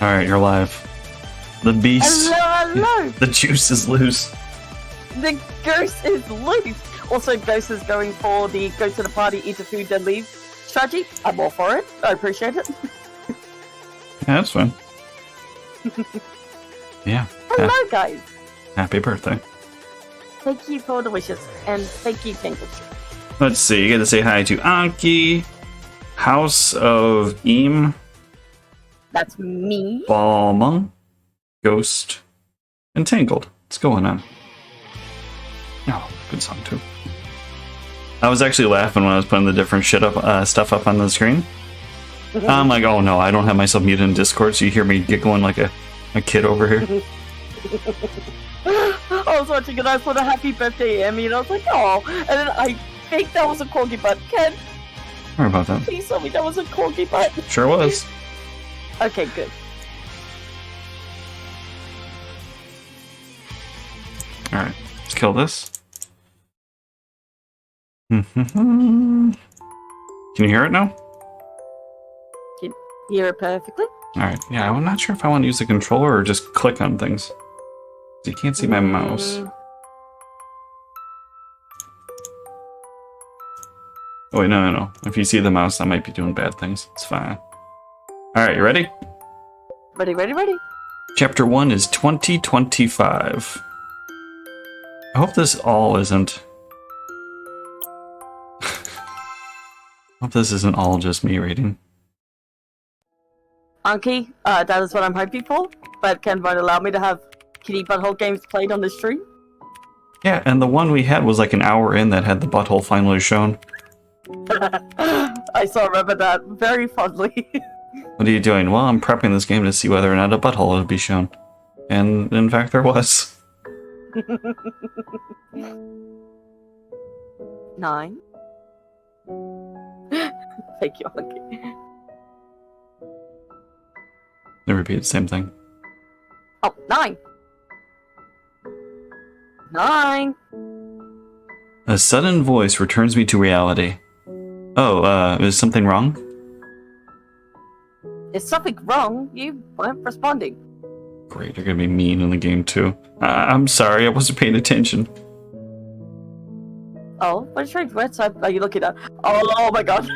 Alright, you're live. The beast. Hello. The juice is loose. The ghost is loose. Also, Ghost is going for the go to the party, eat the food, then leave strategy. I'm all for it. I appreciate it. Yeah, that's fine. Yeah. Hello, guys. Happy birthday. Thank you for the wishes, and thank you, King. Let's see, you gotta say hi to Anki, House of Eam, That's me. Balmung, Ghost, and Tangled. What's going on? Oh, good song too. I was actually laughing when I was putting the different stuff up on the screen. I'm like, oh no, I don't have myself muted in Discord, so you hear me giggling like a kid over here. I was watching it, I put a happy birthday, Emmy, and I was like, oh. And then I think that was a corgi butt. Ken, Sorry about that. please tell me that was a corgi butt. Sure was. Okay, good. Alright, let's kill this. Can you hear it now? Hear it perfectly. Alright, yeah, I'm not sure if I want to use the controller or just click on things. You can't see my mouse. Oh wait, no. If you see the mouse, I might be doing bad things. It's fine. Alright, you ready? Ready. Chapter 1 is 2025. I hope this all isn't... I hope this isn't all just me reading. Anki, that is what I'm hoping for, but Ken won't allow me to have kitty butthole games played on the stream. Yeah, and the one we had was like an hour in that had the butthole finally shown. I still remember that very fondly. What are you doing? Well, I'm prepping this game to see whether or not a butthole would be shown. And in fact, there was. 9. Thank you, Anki. They repeat the same thing. Oh, 9. 9. A sudden voice returns me to reality. Oh, is something wrong? Is something wrong? You weren't responding. Great, you're gonna be mean in the game too. I'm sorry, I wasn't paying attention. Oh, what strange website are you looking at? Oh my god.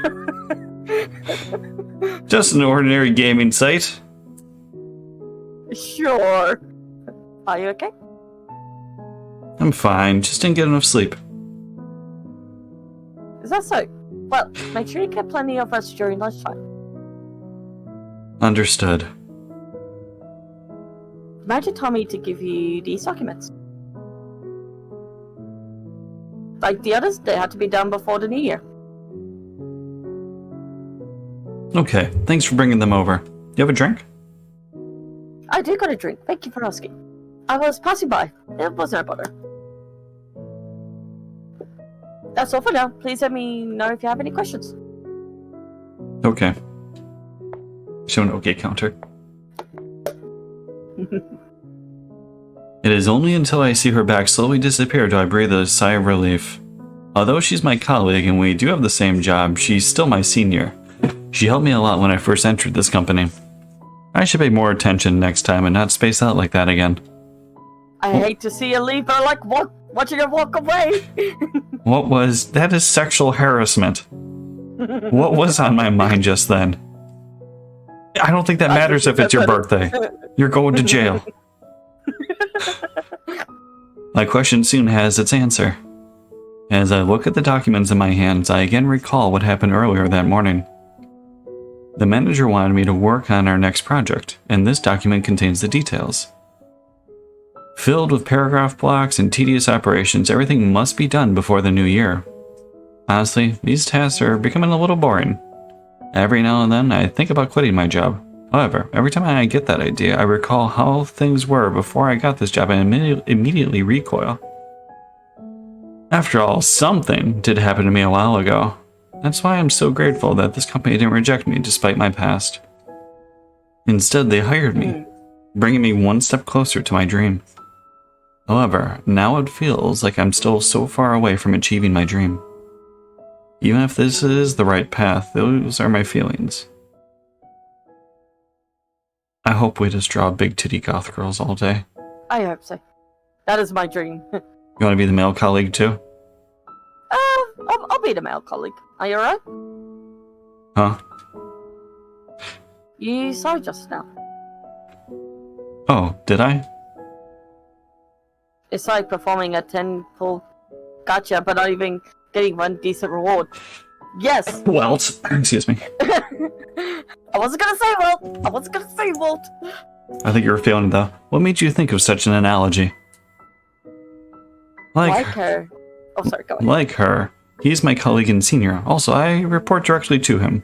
Just an ordinary gaming site. Sure. Are you okay? I'm fine, just didn't get enough sleep. Is that so? Well, make sure you get plenty of rest during lunchtime. Understood. Magic told me to give you these documents. Like the others, they had to be done before the new year. Okay, thanks for bringing them over. You have a drink? I do got a drink. Thank you for asking. I was passing by. It wasn't a bother. That's all for now. Please let me know if you have any questions. Okay. Show an okay counter. It is only until I see her back slowly disappear do I breathe a sigh of relief. Although she's my colleague and we do have the same job, she's still my senior. She helped me a lot when I first entered this company. I should pay more attention next time and not space out like that again. I hate to see you leave, but I like watching her walk away. What was... That is sexual harassment. What was on my mind just then? I don't think that matters if it's your birthday. You're going to jail. My question soon has its answer. As I look at the documents in my hands, I again recall what happened earlier that morning. The manager wanted me to work on our next project, and this document contains the details. Filled with paragraph blocks and tedious operations, everything must be done before the new year. Honestly, these tasks are becoming a little boring. Every now and then, I think about quitting my job. However, every time I get that idea, I recall how things were before I got this job and immediately recoil. After all, something did happen to me a while ago. That's why I'm so grateful that this company didn't reject me despite my past. Instead, they hired me, bringing me one step closer to my dream. However, now it feels like I'm still so far away from achieving my dream. Even if this is the right path, those are my feelings. I hope we just draw big titty goth girls all day. I hope so. That is my dream. You want to be the male colleague too? I'll be the male colleague. Are you alright? Huh? You saw just now. Oh, did I? It's like performing a 10-pull gotcha, but not even getting one decent reward. Yes! Welt. Excuse me. I wasn't gonna say Walt! I think you were feeling it though. What made you think of such an analogy? Like her. Oh, sorry, go ahead. Like her. He's my colleague and senior. Also, I report directly to him.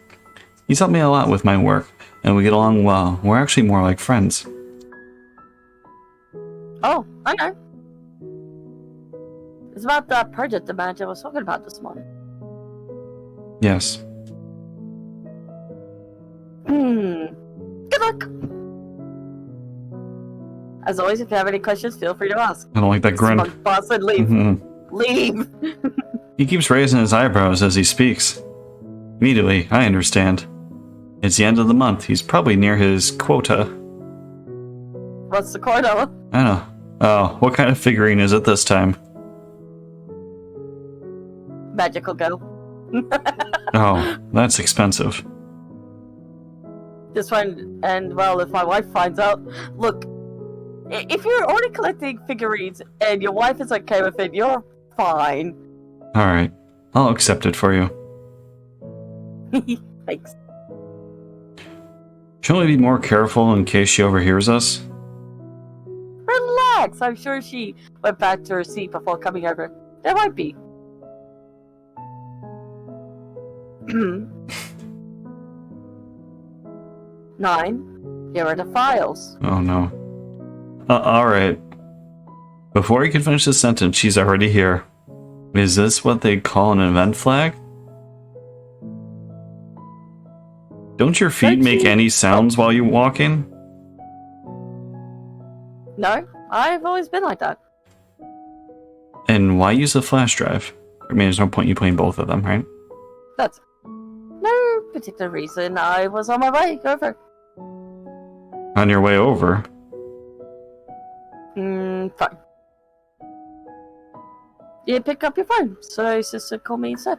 He's helped me a lot with my work, and we get along well. We're actually more like friends. Oh, I know. It's about that project the manager was talking about this morning. Yes. Good luck! As always, if you have any questions, feel free to ask. I don't like that grin. Boss said leave. Leave! He keeps raising his eyebrows as he speaks. Immediately, I understand. It's the end of the month. He's probably near his quota. What's the quota? I know. Oh, what kind of figurine is it this time? Magical girl. Oh, that's expensive. This one, and well, if my wife finds out, look, if you're already collecting figurines and your wife is okay with it, you're fine. Alright, I'll accept it for you. Thanks. Shouldn't we be more careful in case she overhears us? Relax, I'm sure she went back to her seat before coming over. There might be. 9. Here are the files. Oh no. Alright. Before he could finish his sentence, she's already here. Is this what they call an event flag? Don't your feet make any sounds while you're walking? No, I've always been like that. And why use a flash drive? I mean, there's no point you playing both of them, right? That's no particular reason. I was on my way over. On your way over? Fine. You pick up your phone, so sister called me instead.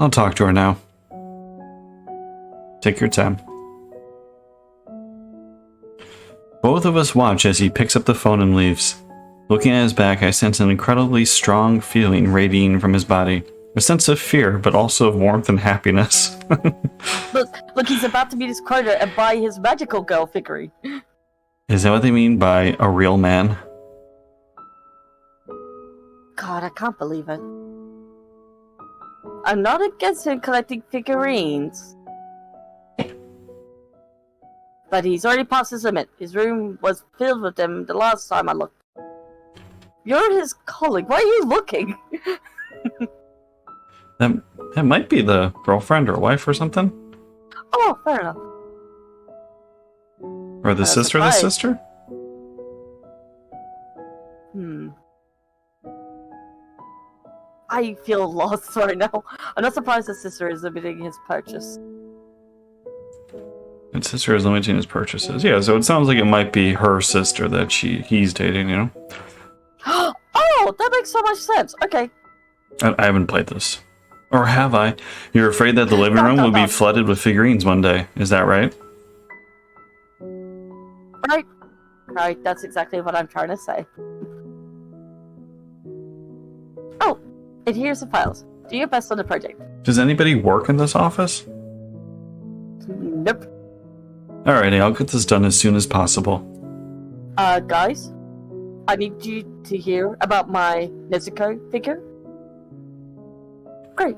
I'll talk to her now. Take your time. Both of us watch as he picks up the phone and leaves. Looking at his back, I sense an incredibly strong feeling radiating from his body. A sense of fear, but also of warmth and happiness. Look, he's about to meet his quota and buy his magical girl figurine. Is that what they mean by a real man? God, I can't believe it. I'm not against him collecting figurines. But he's already passed his limit. His room was filled with them the last time I looked. You're his colleague. Why are you looking? That might be the girlfriend or wife or something? Oh, fair enough. Or the sister of the sister? I feel lost right now. I'm not surprised the sister is limiting his purchase. And sister is limiting his purchases. Yeah, so it sounds like it might be her sister that he's dating, you know? Oh, that makes so much sense. Okay. I haven't played this. Or have I? You're afraid that the living room will be flooded with figurines one day. Is that right? Right, that's exactly what I'm trying to say. Oh, and here's the files. Do your best on the project. Does anybody work in this office? Nope. Alrighty, I'll get this done as soon as possible. Guys, I need you to hear about my Nezuko figure. Great.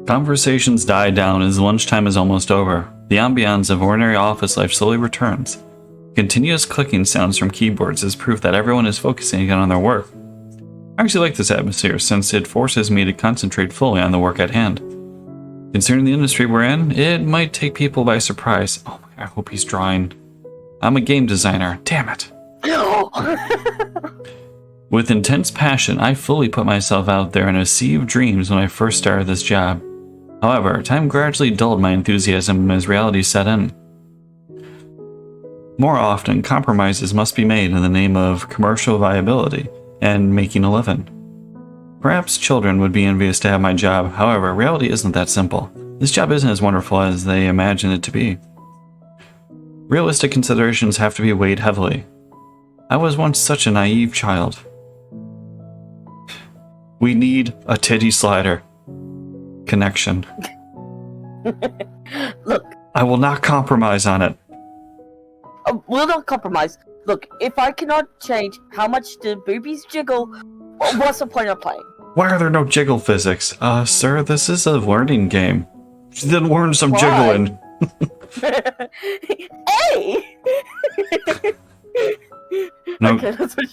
Conversations die down as lunchtime is almost over. The ambiance of ordinary office life slowly returns. Continuous clicking sounds from keyboards is proof that everyone is focusing again on their work. I actually like this atmosphere since it forces me to concentrate fully on the work at hand. Considering the industry we're in, it might take people by surprise. Oh my god, I hope he's drawing. I'm a game designer. Damn it. With intense passion, I fully put myself out there in a sea of dreams when I first started this job. However, time gradually dulled my enthusiasm as reality set in. More often, compromises must be made in the name of commercial viability and making a living. Perhaps children would be envious to have my job, however, reality isn't that simple. This job isn't as wonderful as they imagine it to be. Realistic considerations have to be weighed heavily. I was once such a naive child. We need a titty slider. Connection. Look, I will not compromise on it. we'll not compromise. Look, if I cannot change how much the boobies jiggle, what's the point of playing? Why are there no jiggle physics? Sir, this is a learning game. Then learn some Why? jiggling. Hey! No. Okay, that's what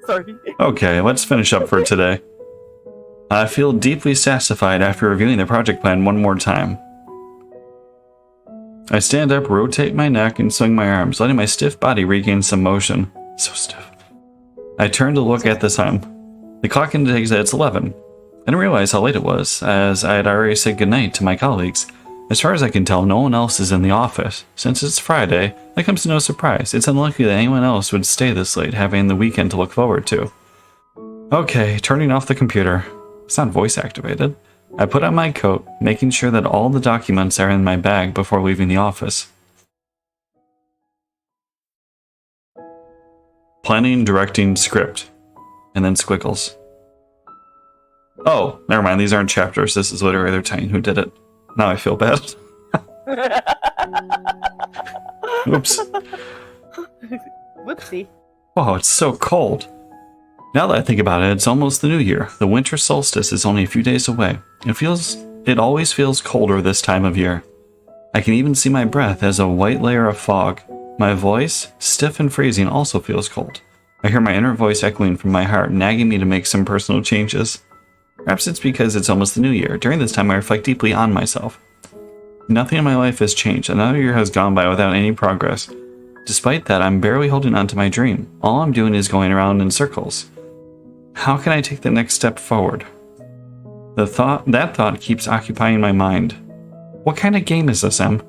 sorry. Okay, let's finish up for today. I feel deeply satisfied after reviewing the project plan one more time. I stand up, rotate my neck, and swing my arms, letting my stiff body regain some motion. So stiff. I turn to look at the time. The clock indicates that it's 11. I didn't realize how late it was, as I had already said goodnight to my colleagues. As far as I can tell, no one else is in the office. Since it's Friday, that comes to no surprise. It's unlikely that anyone else would stay this late, having the weekend to look forward to. Okay, turning off the computer. It's not voice activated. I put on my coat, making sure that all the documents are in my bag before leaving the office. Planning, directing, script. And then squiggles. Oh, never mind, these aren't chapters. This is literally their Titan who did it. Now I feel bad. Oops. Whoopsie. Wow, it's so cold. Now that I think about it, it's almost the new year. The winter solstice is only a few days away. It always feels colder this time of year. I can even see my breath as a white layer of fog. My voice, stiff and freezing, also feels cold. I hear my inner voice echoing from my heart, nagging me to make some personal changes. Perhaps it's because it's almost the new year. During this time, I reflect deeply on myself. Nothing in my life has changed. Another year has gone by without any progress. Despite that, I'm barely holding on to my dream. All I'm doing is going around in circles. How can I take the next step forward? That thought keeps occupying my mind. What kind of game is this, Em?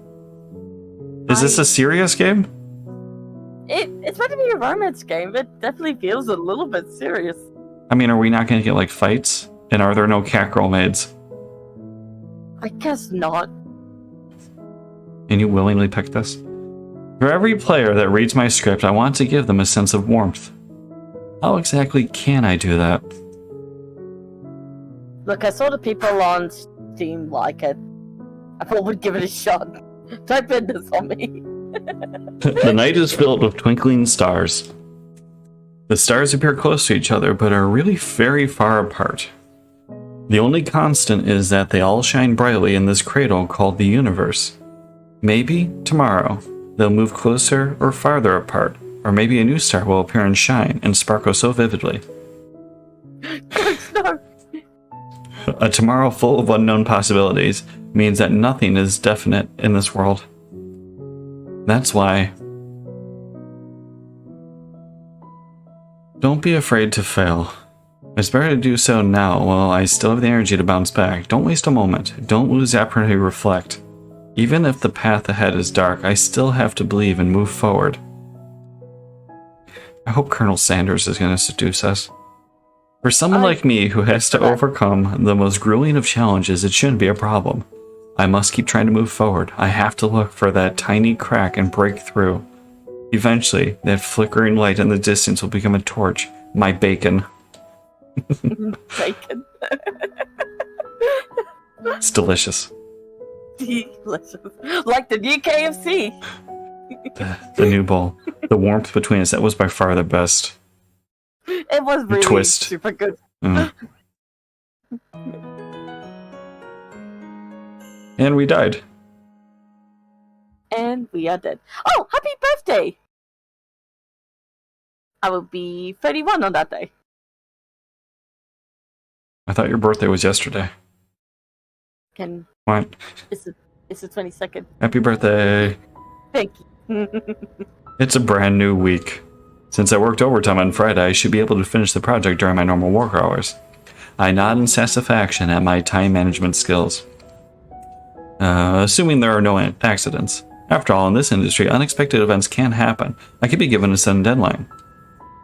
Is this a serious game? It's meant to be a romance game, but it definitely feels a little bit serious. I mean, are we not going to get, like, fights? And are there no catgirl maids? I guess not. And you willingly picked this? For every player that reads my script, I want to give them a sense of warmth. How exactly can I do that? Look, I saw the people on Steam like it. I thought we'd give it a shot. Type in this on me. The night is filled with twinkling stars. The stars appear close to each other, but are really very far apart. The only constant is that they all shine brightly in this cradle called the universe. Maybe, tomorrow, they'll move closer or farther apart, or maybe a new star will appear and shine and sparkle so vividly. No. A tomorrow full of unknown possibilities means that nothing is definite in this world. That's why. Don't be afraid to fail. It's better to do so now while I still have the energy to bounce back. Don't waste a moment. Don't lose the opportunity to reflect. Even if the path ahead is dark, I still have to believe and move forward. I hope Colonel Sanders is going to seduce us. For someone like me who has to overcome the most grueling of challenges, it shouldn't be a problem. I must keep trying to move forward. I have to look for that tiny crack and break through. Eventually, that flickering light in the distance will become a torch. My bacon. Bacon. It's delicious. Delicious. Like the new KFC. The new bowl. The warmth between us, that was by far the best. It was really twist. super good. And we died. And we are dead. Oh, happy birthday! I will be 31 on that day. I thought your birthday was yesterday. What? It's the 22nd. Happy birthday. Thank you. It's a brand new week. Since I worked overtime on Friday, I should be able to finish the project during my normal work hours. I nod in satisfaction at my time management skills. Assuming there are no accidents. After all, in this industry, unexpected events can happen. I could be given a sudden deadline.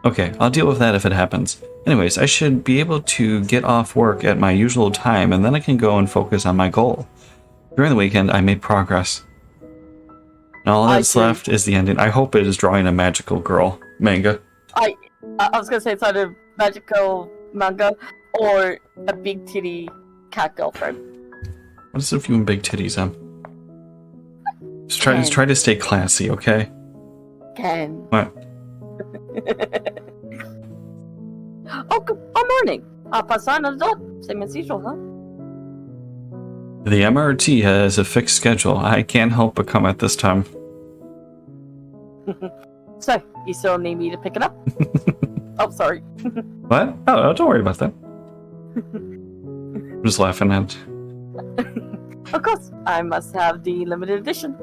Okay, I'll deal with that if it happens. Anyways, I should be able to get off work at my usual time, and then I can go and focus on my goal. During the weekend, I made progress. And all that's left is the ending. I hope it is drawing a magical girl manga. I was gonna say it's either magical manga or a big titty cat girlfriend. What is it you and big titties, Just try to stay classy, okay? Ken. What? Oh, morning. Passant on the dot. Same as usual, huh? The MRT has a fixed schedule. I can't help but come at this time. So, you still need me to pick it up? Oh, sorry. What? Oh, don't worry about that. I'm just laughing at. Of course, I must have the limited edition.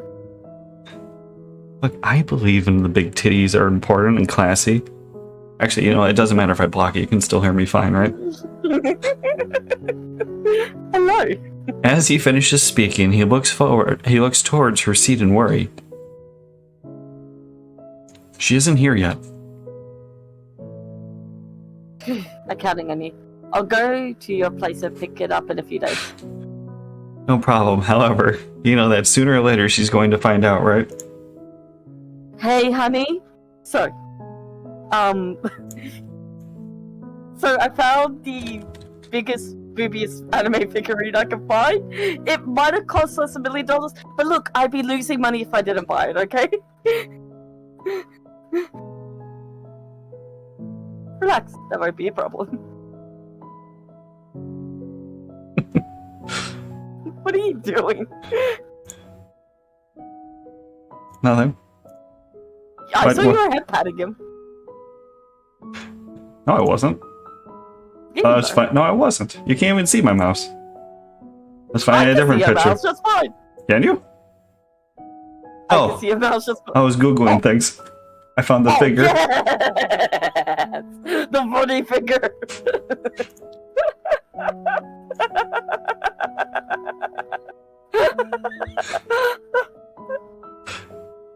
Look, I believe in the big titties are important and classy. Actually, it doesn't matter if I block it. You can still hear me fine, right? Hello. As he finishes speaking, he looks forward. He looks towards her seat in worry. She isn't here yet. I'm counting on you. I'll go to your place and pick it up in a few days. No problem. However, that sooner or later she's going to find out, right? Hey, honey. So I found the biggest, boobiest anime figurine I could find. It might have cost us $1 million, but look, I'd be losing money if I didn't buy it, okay? Relax, that won't be a problem. What are you doing? Nothing. I saw you were head patting him. No, I wasn't. Yeah, It's fine. No, I wasn't. You can't even see my mouse. Let's find a different picture. Mouse just fine. Can you? I can see a mouse just fine. I was Googling things. I found the figure. Yes! The funny figure.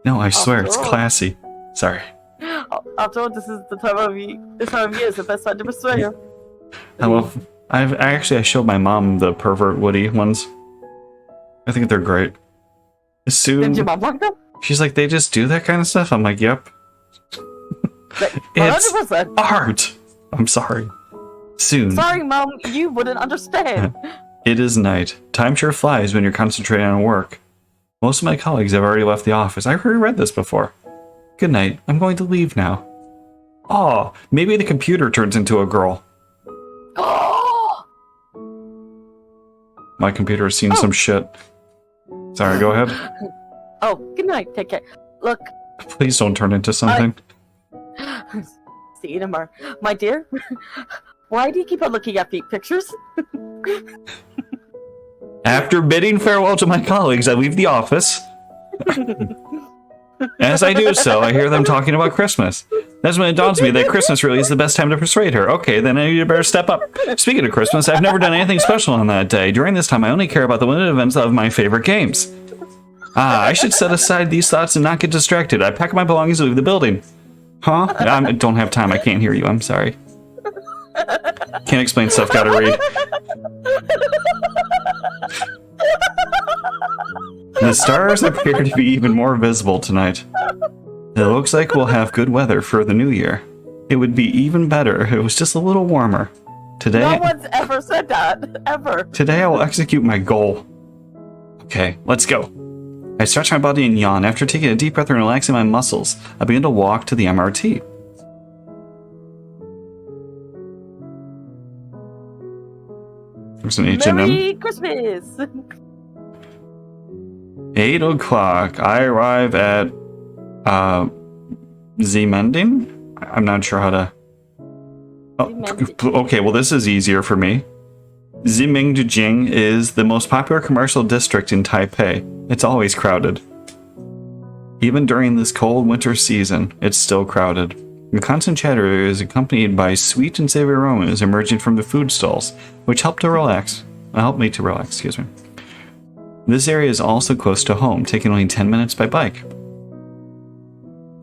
No, I swear, it's classy. Sorry. After all, this is the time of year. This time of year is the best time to persuade her. I showed my mom the pervert Woody ones. I think they're great. Soon, did your mom like them? She's like, they just do that kind of stuff? I'm like, yep. 100%. It's art! I'm sorry. Soon. Sorry, Mom, you wouldn't understand. It is night. Time sure flies when you're concentrating on work. Most of my colleagues have already left the office. I've already read this before. Good night. I'm going to leave now. Oh, maybe the computer turns into a girl. My computer has seen some shit. Sorry, go ahead. Oh, good night. Take care. Look. Please don't turn into something. See you tomorrow. My dear, why do you keep on looking at feet pictures? After bidding farewell to my colleagues, I leave the office. As I do so, I hear them talking about Christmas. That's when it dawns on me that Christmas really is the best time to persuade her. Okay, then you better step up. Speaking of Christmas, I've never done anything special on that day. During this time, I only care about the limited events of my favorite games. I should set aside these thoughts and not get distracted. I pack my belongings and leave the building. Huh? I don't have time. I can't hear you. I'm sorry. Can't explain stuff. Gotta read. The stars appear to be even more visible tonight. It looks like we'll have good weather for the new year. It would be even better if it was just a little warmer. Today, no one's ever said that. Ever. Today I will execute my goal. Okay, let's go. I stretch my body and yawn. After taking a deep breath and relaxing my muscles, I begin to walk to the MRT. There's an H&M. Merry Christmas! 8 o'clock. I arrive at Zemending? I'm not sure how to... Okay, well this is easier for me. Zimingdijing is the most popular commercial district in Taipei. It's always crowded. Even during this cold winter season, it's still crowded. The constant chatter is accompanied by sweet and savory aromas emerging from the food stalls, which help me to relax, excuse me. This area is also close to home, taking only 10 minutes by bike.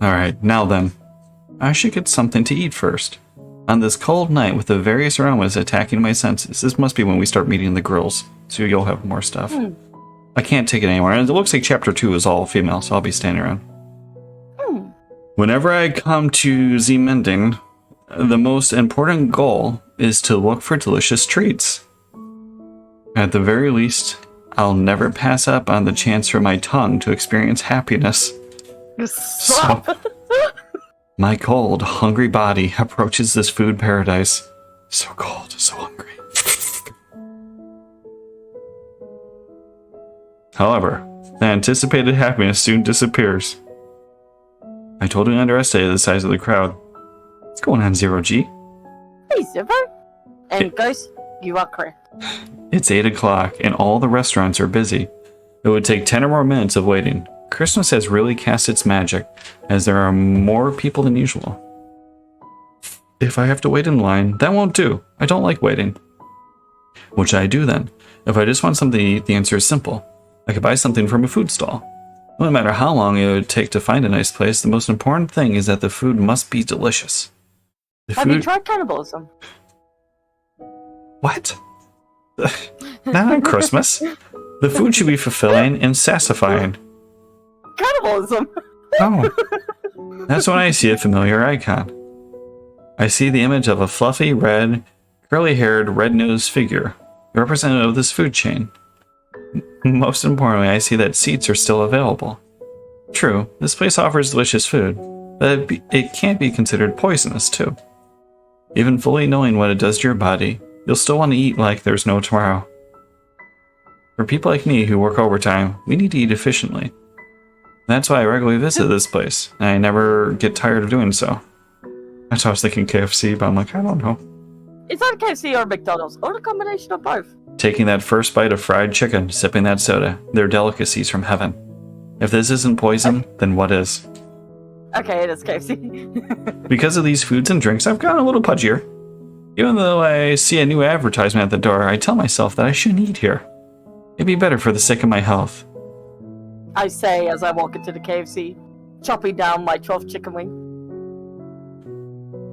Alright, now then. I should get something to eat first. On this cold night with the various aromas attacking my senses, this must be when we start meeting the girls, so you'll have more stuff. I can't take it anymore, and it looks like chapter 2 is all female, so I'll be staying around. Whenever I come to the mending, the most important goal is to look for delicious treats. At the very least, I'll never pass up on the chance for my tongue to experience happiness. So, my cold, hungry body approaches this food paradise. So cold, so hungry. However, the anticipated happiness soon disappears. I totally underestimated the size of the crowd. What's going on, Zero G? Hey, Zipper. And Ghost, you are correct. It's 8 o'clock, and all the restaurants are busy. It would take 10 or more minutes of waiting. Christmas has really cast its magic, as there are more people than usual. If I have to wait in line, that won't do. I don't like waiting. What should I do then? If I just want something to eat, the answer is simple. I could buy something from a food stall. No matter how long it would take to find a nice place, the most important thing is that the food must be delicious. Have you tried cannibalism? What? Not on Christmas. The food should be fulfilling and satisfying. Cannibalism! Oh. That's when I see a familiar icon. I see the image of a fluffy, red, curly-haired, red-nosed figure, representative of this food chain. Most importantly, I see that seats are still available. True, this place offers delicious food, but it can't be considered poisonous, too. Even fully knowing what it does to your body, you'll still want to eat like there's no tomorrow. For people like me who work overtime, we need to eat efficiently. That's why I regularly visit this place, and I never get tired of doing so. That's why I was thinking KFC, but I'm like, I don't know. It's not KFC or McDonald's, or a combination of both. Taking that first bite of fried chicken, sipping that soda, they're delicacies from heaven. If this isn't poison, then what is? Okay, it is KFC. Because of these foods and drinks, I've gotten a little pudgier. Even though I see a new advertisement at the door, I tell myself that I shouldn't eat here. It'd be better for the sake of my health. I say as I walk into the KFC, chopping down my 12th chicken wing.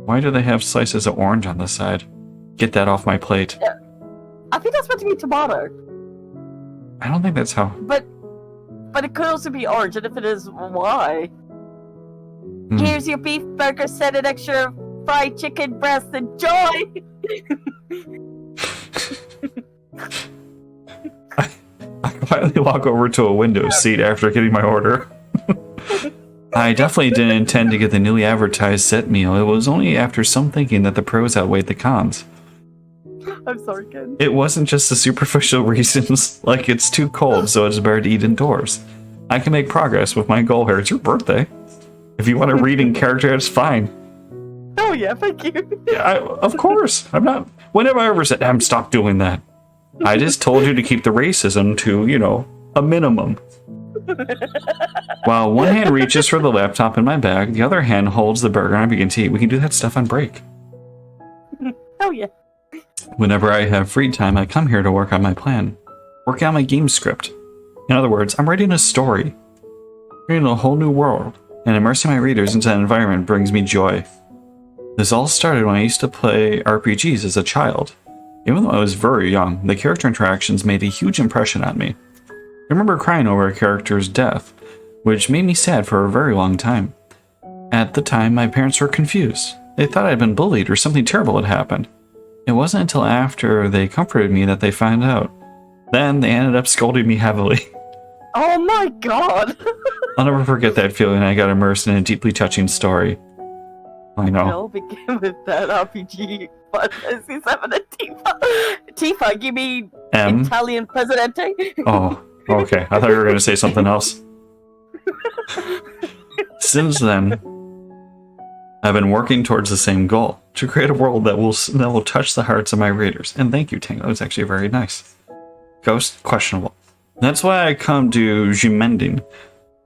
Why do they have slices of orange on the side? Get that off my plate. Yeah. I think that's meant to be tomato. I don't think that's how. But it could also be orange, and if it is, why? Here's your beef burger, set an extra fried chicken breast, enjoy! I quietly walk over to a window seat after getting my order. I definitely didn't intend to get the newly advertised set meal. It was only after some thinking that the pros outweighed the cons. I'm sorry, Ken. It wasn't just the superficial reasons, like it's too cold, so it's better to eat indoors. I can make progress with my goal here. It's your birthday. If you want to read in character, it's fine. Oh yeah, thank you. Yeah, of course. I'm not. When have I ever said, stop doing that? I just told you to keep the racism to, a minimum. While one hand reaches for the laptop in my bag, the other hand holds the burger and I begin to eat. We can do that stuff on break. Oh yeah. Whenever I have free time, I come here to work on my plan. Working on my game script. In other words, I'm writing a story. Creating a whole new world, and immersing my readers into that environment brings me joy. This all started when I used to play RPGs as a child. Even though I was very young, the character interactions made a huge impression on me. I remember crying over a character's death, which made me sad for a very long time. At the time, my parents were confused. They thought I'd been bullied or something terrible had happened. It wasn't until after they comforted me that they found out. Then they ended up scolding me heavily. Oh my god! I'll never forget that feeling. I got immersed in a deeply touching story. I know. It all began with that RPG. Fantasy 7 and Tifa. Tifa, you mean Italian Presidente? Oh, okay. I thought you were going to say something else. Since then, I've been working towards the same goal, to create a world that will touch the hearts of my readers. And thank you, Tango. It's actually very nice. Ghost, questionable. That's why I come to Jimending,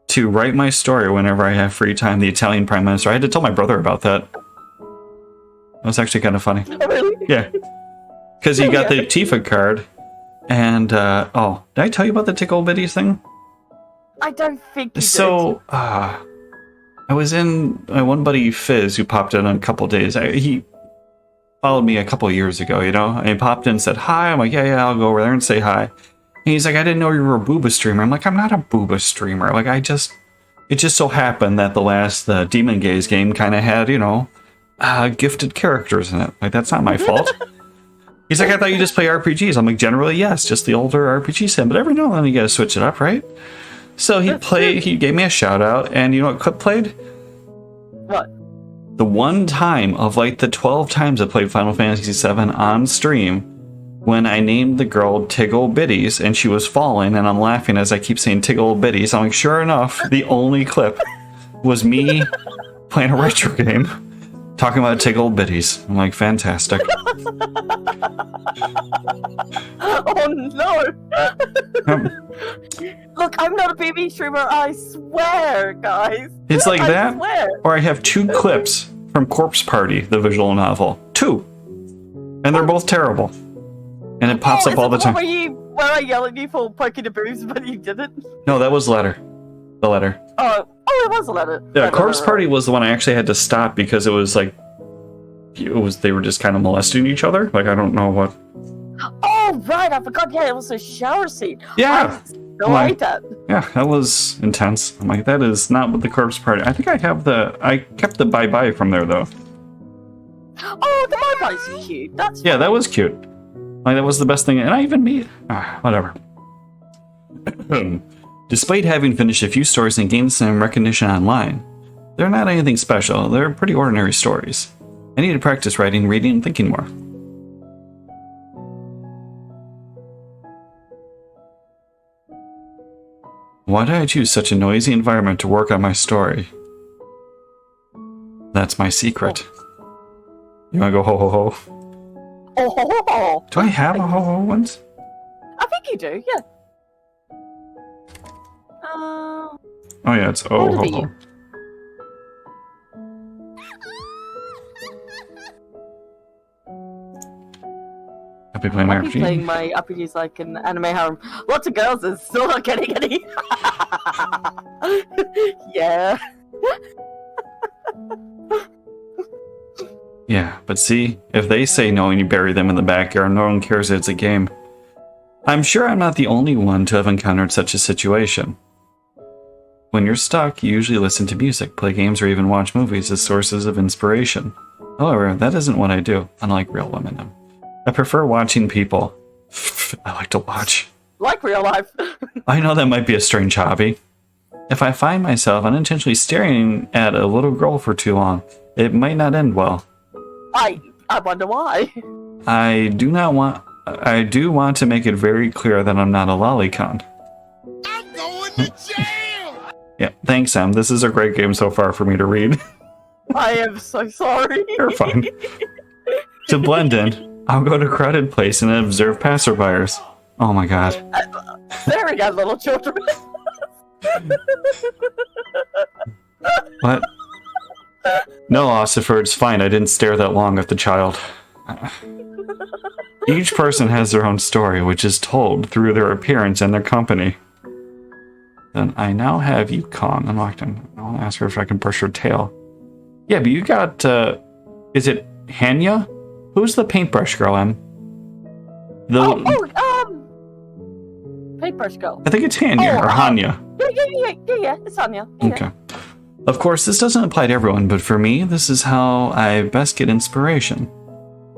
to write my story whenever I have free time. The Italian Prime Minister. I had to tell my brother about that. was actually kind of funny. Oh, really? Yeah. Because you got Yeah. the Tifa card, and, oh, did I tell you about the Tickle Bitties thing? I don't think you So, I was in my one buddy Fizz, who popped in a couple days. He followed me a couple of years ago, you know? And he popped in and said, hi. I'm like, yeah, I'll go over there and say hi. And he's like, I didn't know you were a booba streamer. I'm like, I'm not a booba streamer. Like, it just so happened that the last Demon Gaze game kind of had, you know, gifted characters in it. Like, that's not my fault. He's like, I thought you just play RPGs. I'm like, generally, yes, just the older RPG sim. But every now and then you gotta switch it up, right? So he gave me a shout out, and you know what Clip played? What? The one time of like the 12 times I played Final Fantasy VII on stream, when I named the girl Tiggle Bitties, and she was falling, and I'm laughing as I keep saying Tiggle Bitties. I'm like, sure enough, the only clip was me playing a retro game, talking about Tiggle Bitties. I'm like, fantastic. Oh no! Look, I'm not a BB streamer, I swear, guys. It's like I that, swear. or I have 2 clips from Corpse Party, the visual novel. 2. And they're both terrible. And it pops up all the time. Where I yell at you for poking the boobs, but you didn't? No, that was Letter. The Letter. Oh, it was a letter. Yeah, Corpse Party was the one I actually had to stop because it was like, they were just kind of molesting each other. Like, I don't know what. Oh, right, I forgot. Yeah, it was a shower scene. Yeah. I like that. Yeah, that was intense. I'm like, that is not what the Corpse Party. I think I kept the bye-bye from there, though. Oh, the bye-bye's cute. That's Yeah, that was cute. Like, that was the best thing. And I even meet... whatever. Despite having finished a few stories and gained some recognition online, they're not anything special. They're pretty ordinary stories. I need to practice writing, reading, and thinking more. Why did I choose such a noisy environment to work on my story? That's my secret. You wanna go ho ho ho? Oh, ho, ho, ho. Do I have a ho ho ones? I think you do, yeah. Oh yeah, it's oh What ho are ho. you? I'll be playing my I'll be playing RPG. my RPGs like an anime harem. Lots of girls is still not getting any. Yeah. Yeah, but see, if they say no and you bury them in the backyard, no one cares it's a game. I'm sure I'm not the only one to have encountered such a situation. When you're stuck, you usually listen to music, play games, or even watch movies as sources of inspiration. However, that isn't what I do, unlike real women. I prefer watching people. I like to watch. Like real life. I know that might be a strange hobby. If I find myself unintentionally staring at a little girl for too long, it might not end well. I wonder why. I do want to make it very clear that I'm not a lolicon. I'm going to jail! Yeah, thanks, Em. This is a great game so far for me to read. I am so sorry. You're fine. To blend in, I'll go to a crowded place and observe passerbyers. Oh my god. Staring at little children. What? No, Ossifer, it's fine. I didn't stare that long at the child. Each person has their own story, which is told through their appearance and their company. Then I now have Yukon unlocked. I want to ask her if I can brush her tail. Yeah, but you got, is it Hanya? Who's the paintbrush girl, Em? Paintbrush girl. I think it's Hanya, or Hanya. Yeah, it's Anya. Yeah. Okay. Of course, this doesn't apply to everyone, but for me, this is how I best get inspiration.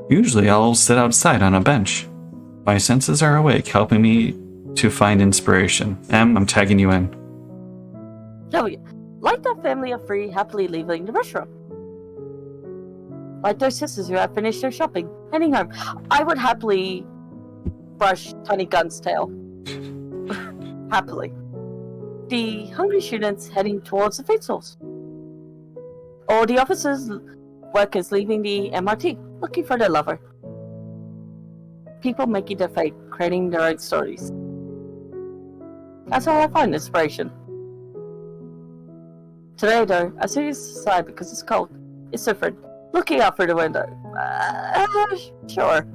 Usually, I'll sit outside on a bench. My senses are awake, helping me to find inspiration. Em, I'm tagging you in. Oh, yeah. Like that family of three happily leaving the restaurant. Like those sisters who have finished their shopping, heading home. I would happily brush Tiny Gun's tail. Happily. The hungry students heading towards the food source. Or the officers, workers leaving the MRT, looking for their lover. People making their fate, creating their own stories. That's how I find inspiration. Today, though, I sit aside because it's cold. It's different. looking out through the window. Sure.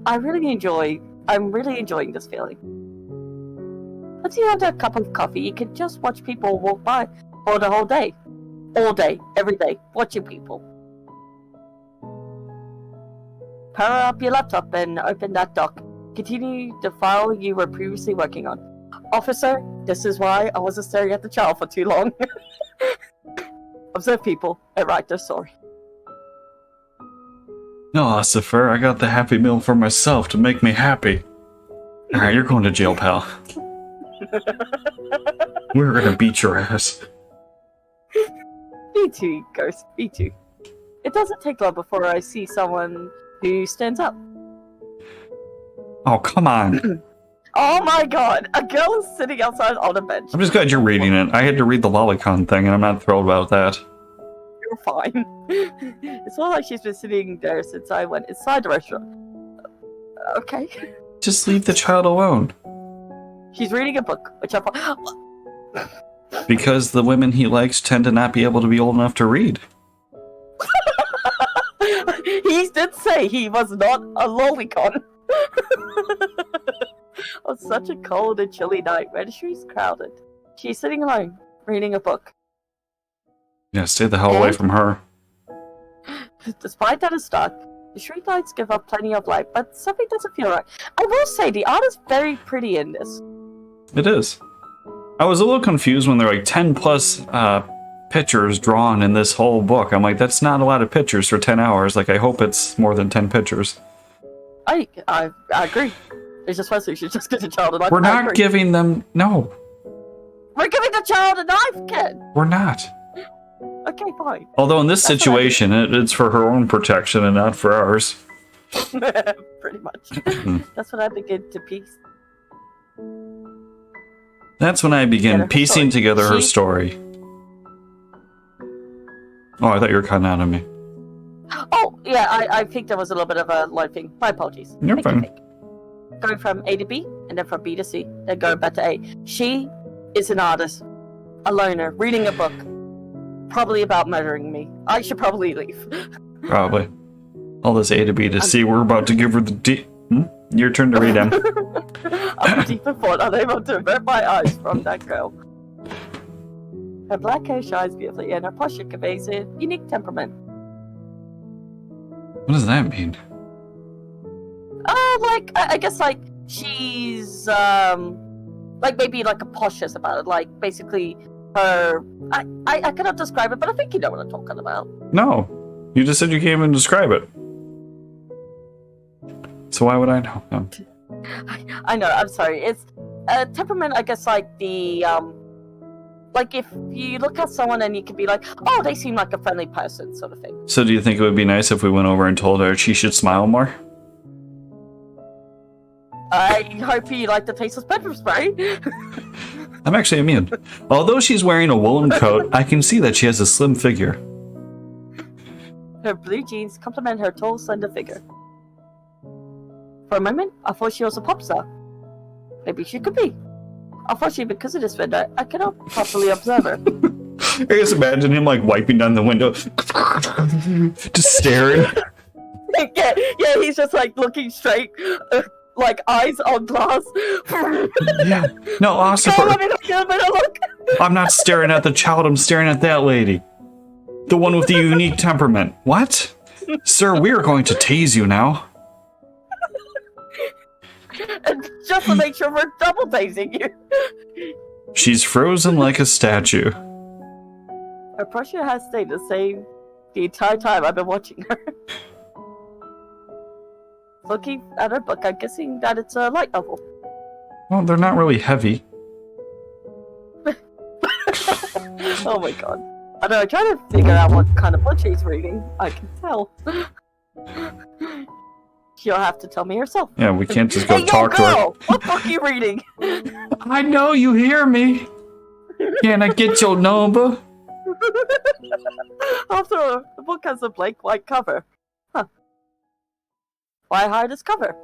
I'm really enjoying this feeling. Once you have that cup of coffee, you can just watch people walk by for the whole day. All day, every day, watching people. Power up your laptop and open that doc. Continue the file you were previously working on. Officer, this is why I wasn't staring at the child for too long. Observe people and write their story. No, Lucifer, I got the Happy Meal for myself to make me happy. Alright, you're going to jail, pal. We're gonna beat your ass. Me too, Ghost. Me too. It doesn't take long before I see someone who stands up. Oh, come on. Oh my god, a girl is sitting outside on a bench. I'm just glad you're reading it. I had to read the Lolicon thing, and I'm not thrilled about that. You're fine. It's not like she's been sitting there since I went inside the restaurant. Okay. Just leave the child alone. She's reading a book, which I thought... Because the women he likes tend to not be able to be old enough to read. He did say he was not a lolicon. On such a cold and chilly night, registry's crowded. She's sitting alone, reading a book. Yeah, stay the hell away from her. Despite that it's dark, the street lights give up plenty of light, but something doesn't feel right. I will say, the art is very pretty in this. It is. I was a little confused when there were like 10 plus pictures drawn in this whole book. I'm like, that's not a lot of pictures for 10 hours. Like, I hope it's more than 10 pictures. I agree. It's just Wesley should just get the child a knife. We're not giving them... No. We're giving the child a knife, kid! We're not. Okay, fine. Although in this situation, it's for her own protection and not for ours. Pretty much. That's when I begin to piece. That's when I begin piecing together her story. Oh, I thought you were cutting out on me. Oh, yeah, I think there was a little bit of a light thing. My apologies. You're fine. Going from A to B, and then from B to C, then going back to A. She is an artist, a loner, reading a book, probably about murdering me. I should probably leave. Probably. All this A to B to C, we're about to give her the D. Your turn to read him. I'm deep in thought, unable to avert my eyes from that girl. Her black hair shines beautifully, and her posture conveys a unique temperament. What does that mean? I guess, like, she's, like, maybe, like, a poshness about it. Like, basically, her... I cannot describe it, but I think you know what I'm talking about. No. You just said you can't even describe it. So why would I know? No. I know, I'm sorry. It's temperament, I guess, like the, like if you look at someone and you could be like, oh, they seem like a friendly person, sort of thing. So do you think it would be nice if we went over and told her she should smile more? I hope you like the taste of pepper spray. I'm actually immune. Although she's wearing a woolen coat, I can see that she has a slim figure. Her blue jeans complement her tall, slender figure. For a moment, I thought she was a pop star. Maybe she could be. Unfortunately, because of this window, I cannot properly observe her. I just imagine him like wiping down the window, just staring. yeah, he's just like looking straight, like eyes on glass. Yeah, no, Ossifer. Look. I'm not staring at the child. I'm staring at that lady, the one with the unique temperament. What, sir? We are going to tase you now. And just to make sure we're double tasing you. She's frozen like a statue. Her pressure has stayed the same the entire time I've been watching her. Looking at her book, I'm guessing that it's a light novel. Well, they're not really heavy. Oh my god. I know, I'm trying to figure out what kind of book she's reading. I can tell. She'll have to tell me herself. Yeah, we can't just go hey, talk to her. What book are you reading? I know you hear me. Can I get your number? After all, the book has a blank white cover. Huh. Why hide this cover?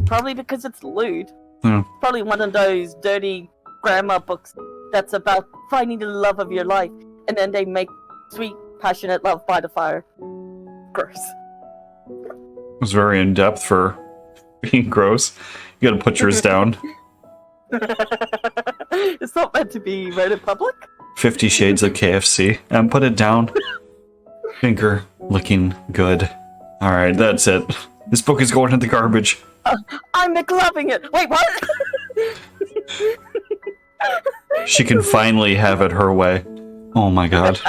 Probably because it's lewd. Probably one of those dirty grammar books that's about finding the love of your life, and then they make sweet, passionate love by the fire. gross. It was very in depth for being gross. You gotta put yours down. It's not meant to be read in public. 50 Shades of KFC. And put it down. Finger looking good. Alright, that's it. This book is going in the garbage. I'm McLoving it. Wait, what? She can finally have it her way. Oh my god.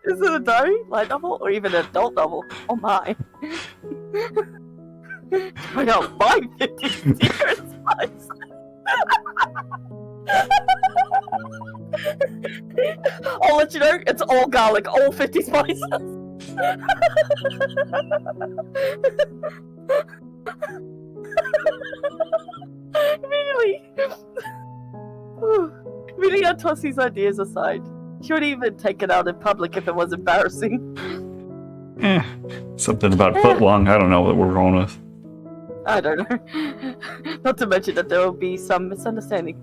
Is it a diary, light novel, or even an adult novel? Oh my. I got my 50 secret spice. I'll let you know, it's all garlic, all 50 spices. Really? Really, I toss these ideas aside. She would even take it out in public if it was embarrassing. Something about footlong. I don't know what we're going with. I don't know. Not to mention that there will be some misunderstanding.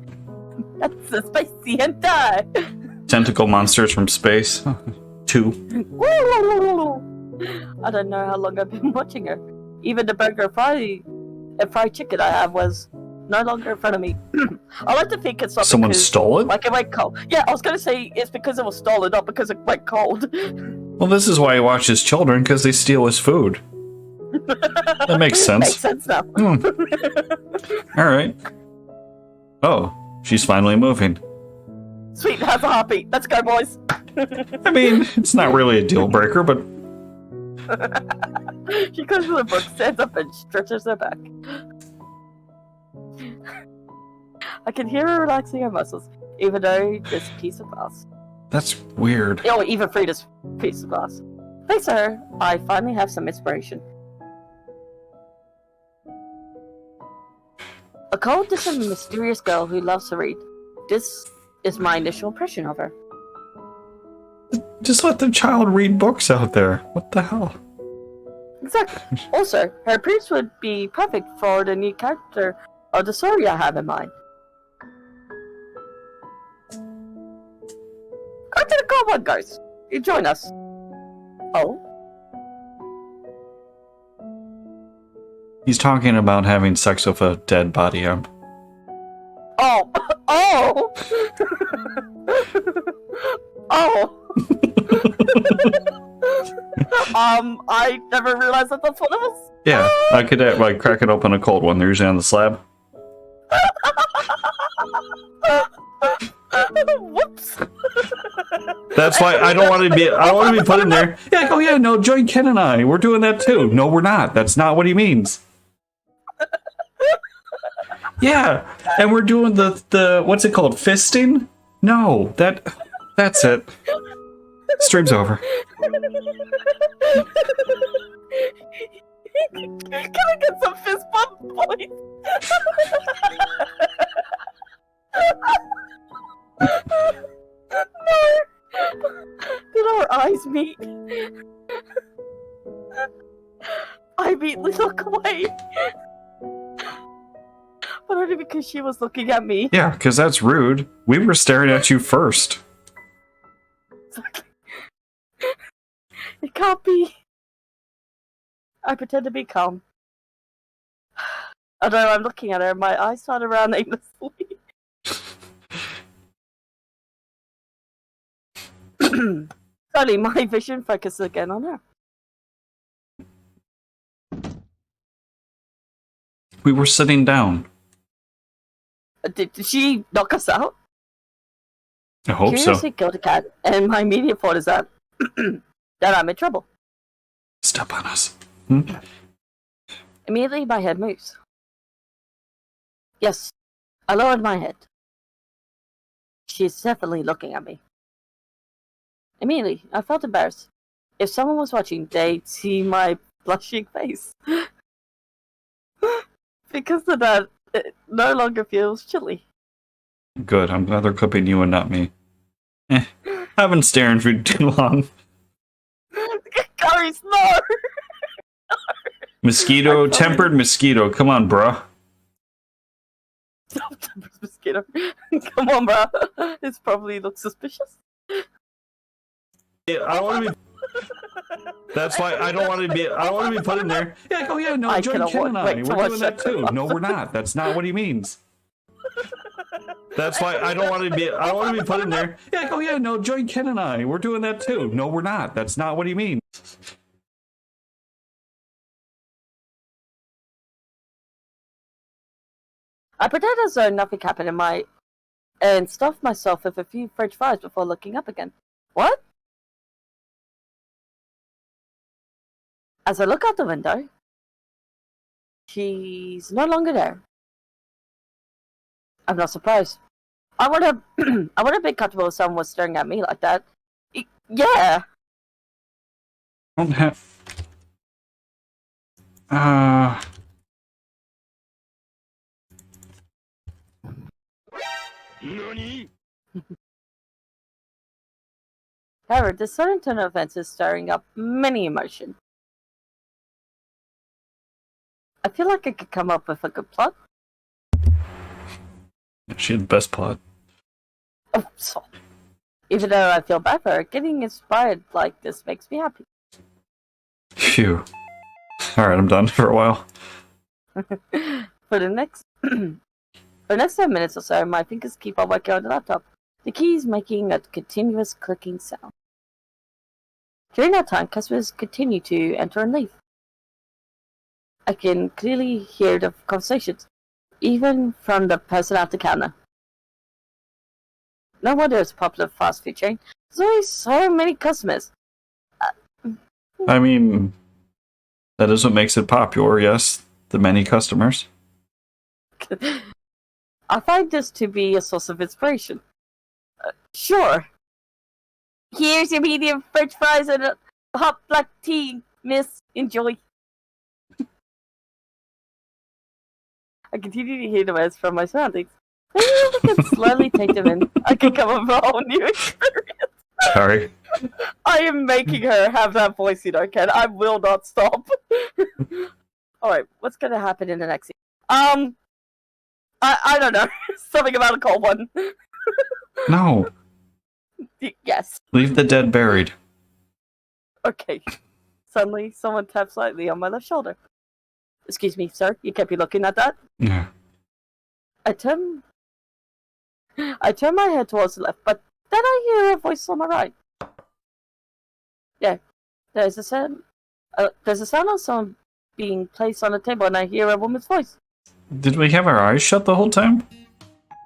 That's a spicy hentai! Tentacle monsters from space. 2. I don't know how long I've been watching her. Even the burger and fried chicken I have was no longer in front of me. I like to think it's not Someone because, stole it? like, it went cold. Yeah, I was gonna say it's because it was stolen, not because it went cold. Well, this is why he watches children, because they steal his food. That makes sense. Makes sense now. Alright. Oh, she's finally moving. Sweet, has a heartbeat. Let's go, boys. I mean, it's not really a deal breaker, but She goes to the book, stands up, and stretches her back. I can hear her relaxing her muscles, even though this piece of glass. that's weird. Oh, even Frida's piece of glass. Thanks, sir. I finally have some inspiration. A cold, distant, mysterious girl who loves to read. This is my initial impression of her. Just let the child read books out there. What the hell? Exactly. Also, her appearance would be perfect for the new character of the story I have in mind. Go to the Cobalt guys. You join us. Oh? He's talking about having sex with a dead body. Oh! Oh! Oh! I never realized that that's what it was. Yeah, I could like crack it open a cold one. They're usually on the slab. Whoops. That's why I don't want to be. I don't want to be put in there. Yeah, like, oh yeah, no, join Ken and I. We're doing that too. No, we're not. That's not what he means. Yeah, and we're doing the what's it called? Fisting? No, that's it. Stream's over. Can I get some fist bump, please? No. Did our eyes meet? I immediately look away. But only because she was looking at me. Yeah, because that's rude. We were staring at you first. It can't be. I pretend to be calm. Although I'm looking at her, my eyes start around aimlessly. Suddenly, my vision focuses again on her. We were sitting down. Did she knock us out? I hope so. Curiously killed a cat, and my immediate thought is that that I'm in trouble. Step on us. Immediately, my head moves. Yes, I lowered my head. She's definitely looking at me. Immediately, I felt embarrassed. If someone was watching, they'd see my blushing face. Because of that, it no longer feels chilly. Good. I'm glad they're clipping you and not me. I've been staring for too long. Curry's no! Mosquito, tempered mosquito. Come on, bruh. Mosquito. Come on, bro. This probably looks suspicious. I don't want to be. That's why I don't want to be. I don't want to be put in there. Yeah, like, oh yeah, no, I Joy cannot Ken and I, wait to we're watch doing that that. too. No, we're not. That's not what he means. That's why I don't want to be. I don't want to be put in there. Yeah, like, oh yeah, no, Joy Ken and I, we're doing that too. No, we're not. That's not what he means. I pretend as though nothing happened and stuffed myself with a few French fries before looking up again. What? As I look out the window, she's no longer there. I'm not surprised. I would have I would have been comfortable if someone was staring at me like that. Yeah. I don't have. Nani? However, this sudden turn of events is stirring up many emotions. I feel like I could come up with a good plot. She had the best plot. Oh, so. Even though I feel bad for her, getting inspired like this makes me happy. Phew. Alright, I'm done for a while. For the next 10 minutes or so, my fingers keep on working on the laptop. The keys making a continuous clicking sound. During that time, customers continue to enter and leave. I can clearly hear the conversations, even from the person at the counter. No wonder it's a popular fast food chain. There's always so many customers. I mean, that is what makes it popular, yes. The many customers. I find this to be a source of inspiration. Sure. Here's your medium French fries and a hot black tea, miss. Enjoy. I continue to hear the words from my surroundings. Maybe if I can slowly take them in, I can come up with a whole new experience. Sorry. I am making her have that voice, Ken. I will not stop. Alright, what's gonna happen in the next scene? I don't know. Something about a cold one. No. Yes. Leave the dead buried. Okay. Suddenly, someone taps lightly on my left shoulder. Excuse me, sir. You can't be looking at that. Yeah. I turn my head towards the left, but then I hear a voice on my right. Yeah. There's a sound of someone being placed on a table, and I hear a woman's voice. Did we have our eyes shut the whole time?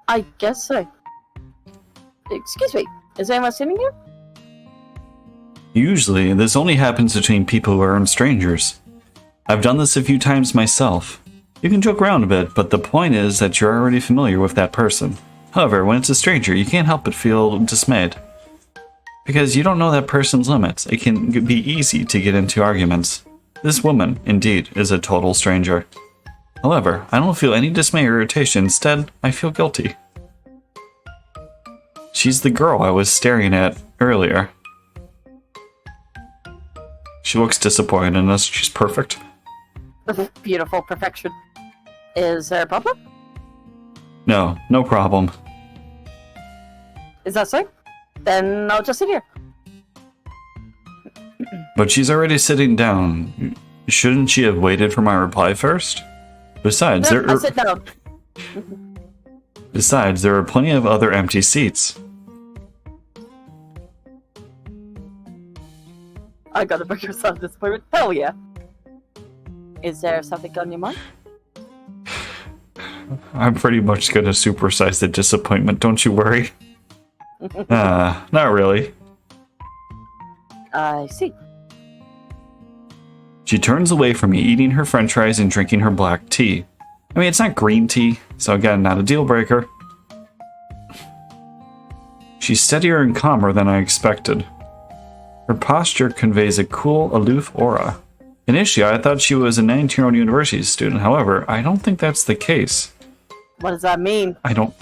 I guess so. Excuse me. Is anyone sitting here? Usually, this only happens between people who aren't strangers. I've done this a few times myself. You can joke around a bit, but the point is that you're already familiar with that person. However, when it's a stranger, you can't help but feel dismayed. Because you don't know that person's limits, it can be easy to get into arguments. This woman, indeed, is a total stranger. However, I don't feel any dismay or irritation, instead, I feel guilty. She's the girl I was staring at earlier. She looks disappointed in us, she's perfect. Beautiful perfection. Is there a problem? No, no problem. Is that so? Then I'll just sit here. But she's already sitting down. Shouldn't she have waited for my reply first? Besides, I sit down. Besides, there are plenty of other empty seats. I gotta bring yourself disappointment. Hell yeah. Is there something on your mind? I'm pretty much gonna supersize the disappointment, don't you worry. Not really. I see. She turns away from me, eating her french fries and drinking her black tea. I mean, it's not green tea, so again, not a deal breaker. She's steadier and calmer than I expected. Her posture conveys a cool, aloof aura. Initially, I thought she was a 19-year-old university student. However, I don't think that's the case. What does that mean? I don't...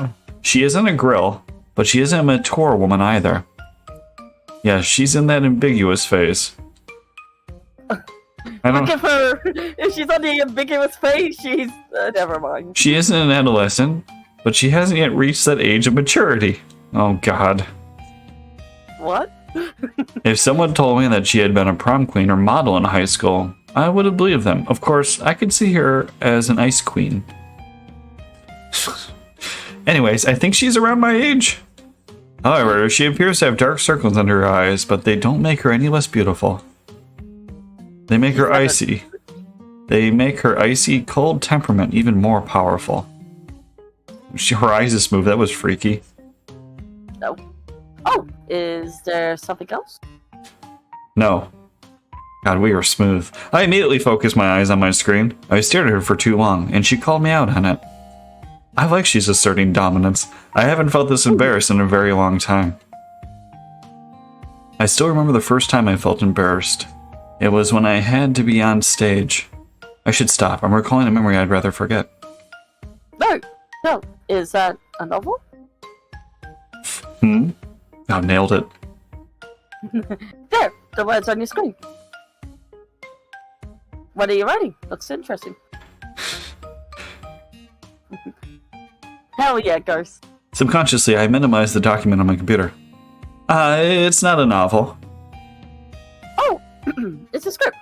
She isn't a grill, but she isn't a mature woman either. Yeah, she's in that ambiguous phase. Look at her! If she's on the ambiguous phase, she's... never mind. She isn't an adolescent, but she hasn't yet reached that age of maturity. Oh, God. What? If someone told me that she had been a prom queen or model in high school, I would have believed them. Of course, I could see her as an ice queen. Anyways, I think she's around my age. However, she appears to have dark circles under her eyes, but they don't make her any less beautiful. They make her icy. They make her icy, cold temperament even more powerful. Her eyes is smooth. That was freaky. No. Oh, is there something else? No. God, we are smooth. I immediately focused my eyes on my screen. I stared at her for too long, and she called me out on it. I like she's asserting dominance. I haven't felt this embarrassed in a very long time. I still remember the first time I felt embarrassed. It was when I had to be on stage. I should stop. I'm recalling a memory I'd rather forget. No. Is that a novel? Oh, nailed it. There, the words on your screen. What are you writing? Looks interesting. Hell yeah, Ghost. Subconsciously, I minimized the document on my computer. It's not a novel. Oh, it's a script.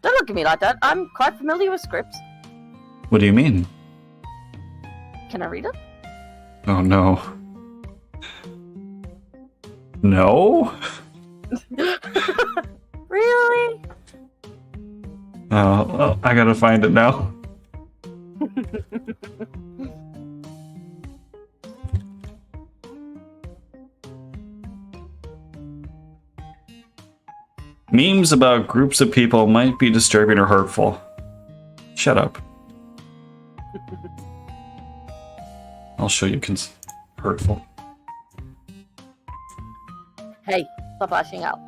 Don't look at me like that. I'm quite familiar with scripts. What do you mean? Can I read it? Oh no. No? Really? Oh, well, I gotta find it now. Memes about groups of people might be disturbing or hurtful. Shut up. I'll show you hurtful. Hey, stop lashing out.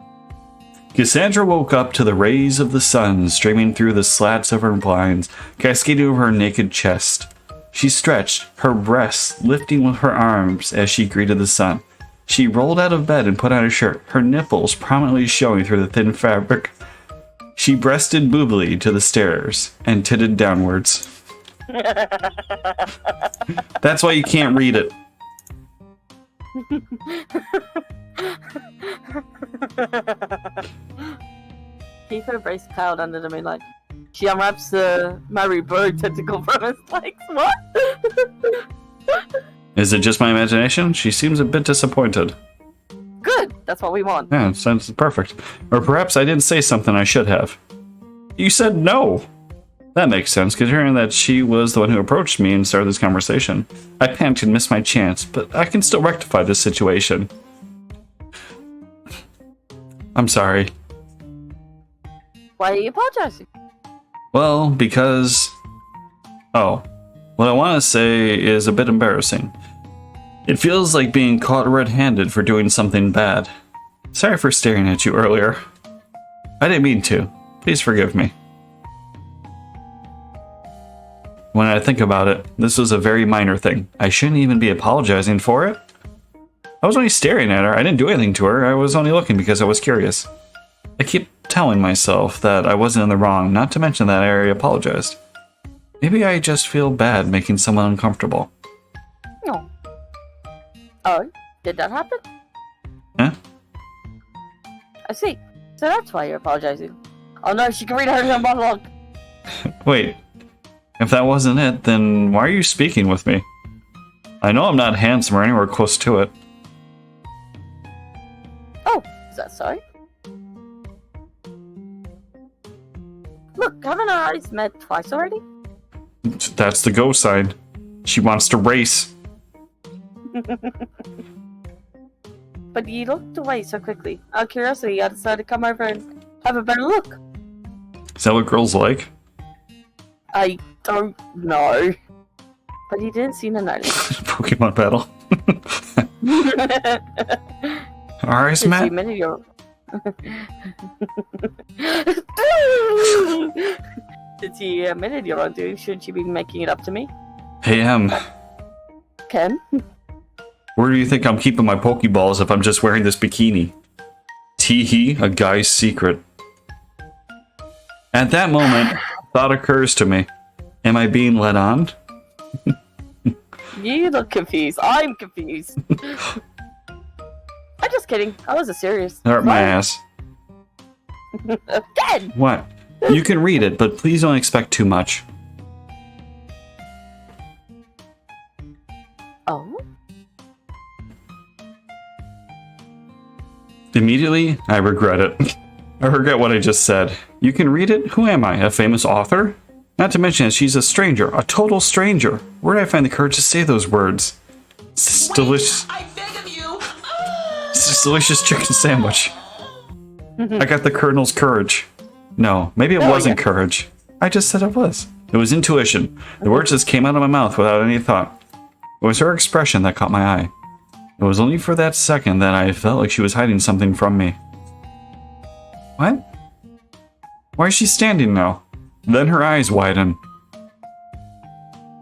Cassandra woke up to the rays of the sun streaming through the slats of her blinds, cascading over her naked chest. She stretched, her breasts lifting with her arms as she greeted the sun. She rolled out of bed and put on a shirt, her nipples prominently showing through the thin fabric. She breasted boobily to the stairs and titted downwards. That's why you can't read it. Keith embraced Cloud under the moonlight. She unwraps the Mary bird tentacle from his legs. What? Is it just my imagination? She seems a bit disappointed. Good. That's what we want. Yeah, it sounds perfect. Or perhaps I didn't say something I should have. You said no. That makes sense, considering that she was the one who approached me and started this conversation. I panicked and missed my chance, but I can still rectify this situation. I'm sorry. Why are you apologizing? Well, because... Oh. What I want to say is a bit embarrassing. It feels like being caught red-handed for doing something bad. Sorry for staring at you earlier. I didn't mean to. Please forgive me. When I think about it, this was a very minor thing. I shouldn't even be apologizing for it. I was only staring at her. I didn't do anything to her. I was only looking because I was curious. I keep telling myself that I wasn't in the wrong, not to mention that I already apologized. Maybe I just feel bad making someone uncomfortable. No. Oh, did that happen? Huh? I see. So that's why you're apologizing. Oh no, she can read her monologue. Wait. If that wasn't it, then why are you speaking with me? I know I'm not handsome or anywhere close to it. Oh, is that so? Look, haven't our eyes met twice already? That's the go sign. She wants to race. But you looked away so quickly. Out of curiosity, I decided to come over and have a better look. Is that what girls like? I don't know. But you didn't seem to notice. Pokemon battle. Alright, Since Matt. you admitted your... Since you admitted your wrongdoing, shouldn't you be making it up to me? Hey, Ken? where do you think I'm keeping my Pokeballs if I'm just wearing this bikini? Tee-hee, a guy's secret. At that moment, thought occurs to me. Am I being led on? You look confused. I'm confused. I just kidding. I wasn't serious. Hurt my ass. Again! What? You can read it, but please don't expect too much. Oh? Immediately, I regret it. I regret what I just said. You can read it? Who am I? A famous author? Not to mention, she's a stranger. A total stranger. Where did I find the courage to say those words? It's delicious. I beg of you. It's this delicious chicken sandwich. I got the Colonel's courage. No, maybe it wasn't courage. I just said it was. It was intuition. The words just came out of my mouth without any thought. It was her expression that caught my eye. It was only for that second that I felt like she was hiding something from me. What? Why is she standing now? Then her eyes widen.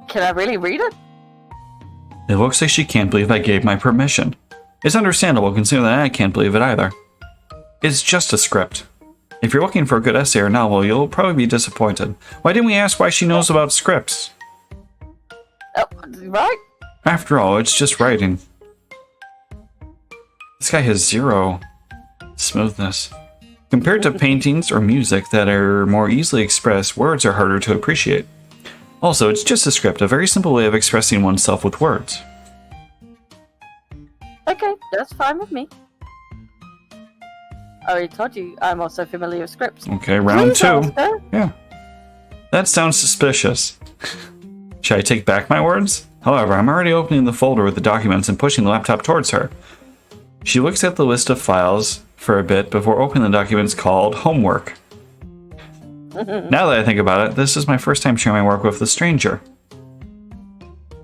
Can I really read it? It looks like she can't believe I gave my permission. It's understandable considering that I can't believe it either. It's just a script. If you're looking for a good essay or novel, you'll probably be disappointed. Why didn't we ask why she knows about scripts? Oh, right? After all, it's just writing. This guy has zero smoothness. Compared to paintings or music that are more easily expressed, words are harder to appreciate. Also, it's just a script, a very simple way of expressing oneself with words. Okay, that's fine with me. I already told you I'm also familiar with scripts. Okay, round Please, two. Oscar. Yeah. That sounds suspicious. Should I take back my words? However, I'm already opening the folder with the documents and pushing the laptop towards her. She looks at the list of files for a bit before opening the documents called Homework. Now that I think about it, this is my first time sharing my work with a stranger.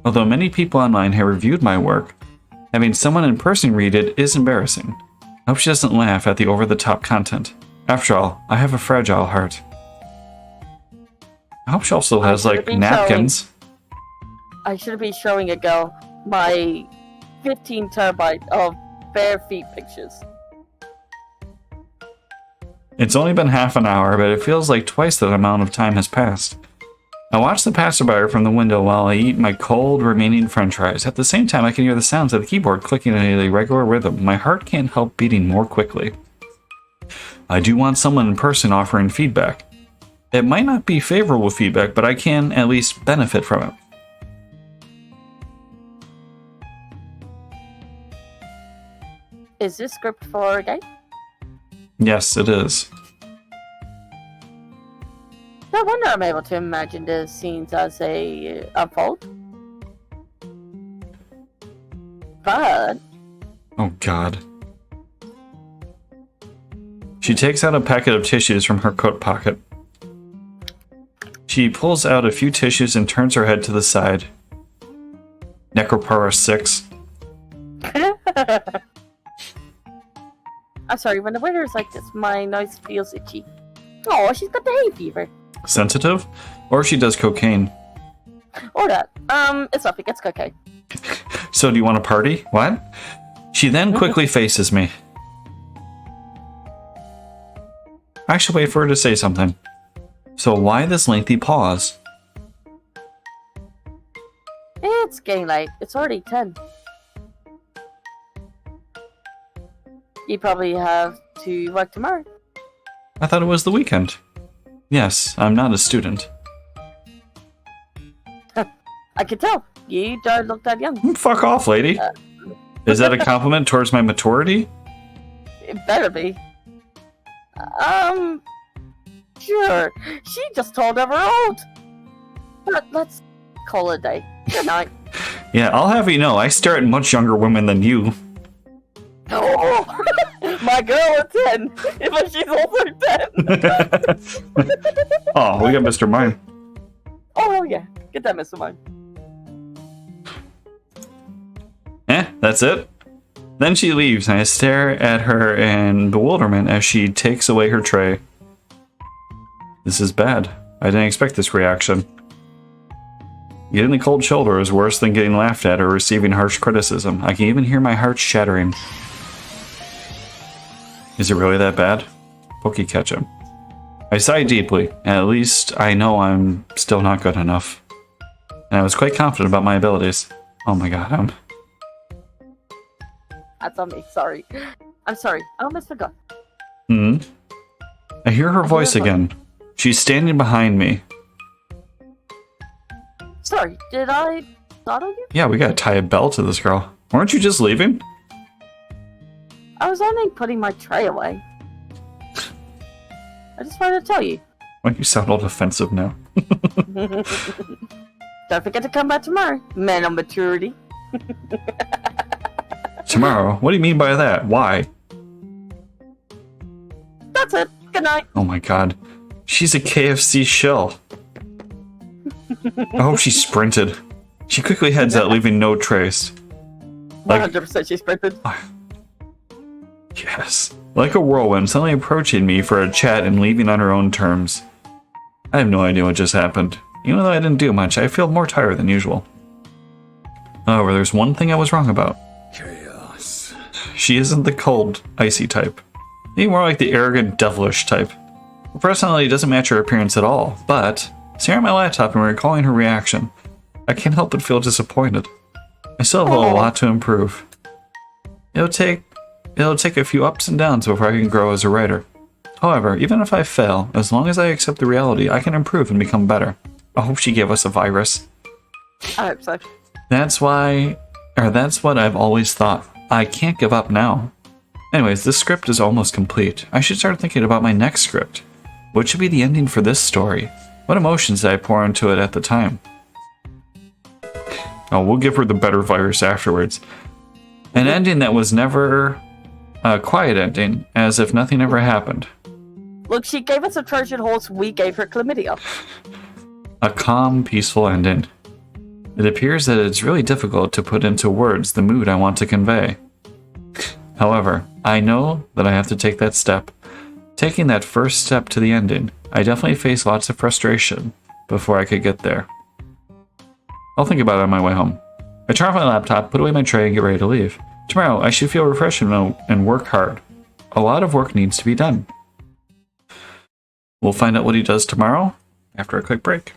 Although many people online have reviewed my work, having someone in person read it is embarrassing. I hope she doesn't laugh at the over-the-top content. After all, I have a fragile heart. I hope she also has, like, napkins. I should be showing a girl my 15 terabyte of bare feet pictures. It's only been half an hour, but it feels like twice that amount of time has passed. I watch the passerby from the window while I eat my cold remaining french fries. At the same time, I can hear the sounds of the keyboard clicking at a regular rhythm. My heart can't help beating more quickly. I do want someone in person offering feedback. It might not be favorable feedback, but I can at least benefit from it. Is this script for a date? Yes, it is. No wonder I'm able to imagine the scenes as they unfold. But Oh, God. She takes out a packet of tissues from her coat pocket. She pulls out a few tissues and turns her head to the side. Necropara 6. I'm sorry, when the weather is like this, my nose feels itchy. Oh, she's got the hay fever. Sensitive? Or she does cocaine. Or that. It's nothing, it's cocaine. So do you want to party? What? She then quickly faces me. I should wait for her to say something. So why this lengthy pause? It's getting late. It's already 10. You probably have to work tomorrow. I thought it was the weekend. Yes, I'm not a student. I can tell. You don't look that young. Fuck off, lady. Is that a compliment towards my maturity? It better be. Sure. She just told her we're old. But let's call it a day. Good night. Yeah, I'll have you know, I stare at much younger women than you. Oh, my girl is 10. But she's also 10. Oh, we got Mr. Mime. Oh, hell yeah. Get that, Mr. Mine. That's it? Then she leaves, and I stare at her in bewilderment as she takes away her tray. This is bad. I didn't expect this reaction. Getting the cold shoulder is worse than getting laughed at or receiving harsh criticism. I can even hear my heart shattering. Is it really that bad? Pokey ketchup. I sigh deeply. At least I know I'm still not good enough. And I was quite confident about my abilities. Oh my god, That's on me. Sorry. I'm sorry. I almost forgot. Hmm? I hear her voice again. She's standing behind me. Sorry, did I startle you? Yeah, we gotta tie a bell to this girl. Weren't you just leaving? I was only putting my tray away. I just wanted to tell you. Why you sound all defensive now? Don't forget to come back tomorrow. Man on maturity. Tomorrow? What do you mean by that? Why? That's it. Good night. Oh my god. She's a KFC shill. I hope she sprinted. She quickly heads out, leaving no trace. 100% she's printed. Yes. Like a whirlwind, suddenly approaching me for a chat and leaving on her own terms. I have no idea what just happened. Even though I didn't do much, I feel more tired than usual. However, there's one thing I was wrong about. Chaos. She isn't the cold, icy type. Maybe more like the arrogant, devilish type. Her personality doesn't match her appearance at all, but staring at my laptop and recalling her reaction, I can't help but feel disappointed. I still have a lot to improve. It'll take a few ups and downs before I can grow as a writer. However, even if I fail, as long as I accept the reality, I can improve and become better. I hope she gave us a virus. I hope so. That's what I've always thought. I can't give up now. Anyways, this script is almost complete. I should start thinking about my next script. What should be the ending for this story? What emotions did I pour into it at the time? Oh, we'll give her the better virus afterwards. An ending that was never a quiet ending, as if nothing ever happened. Look, she gave us a Trojan horse, we gave her chlamydia. A calm, peaceful ending. It appears that it's really difficult to put into words the mood I want to convey. However, I know that I have to take that step. Taking that first step to the ending, I definitely faced lots of frustration before I could get there. I'll think about it on my way home. I turn off my laptop, put away my tray, and get ready to leave. Tomorrow, I should feel refreshed and work hard. A lot of work needs to be done. We'll find out what he does tomorrow after a quick break.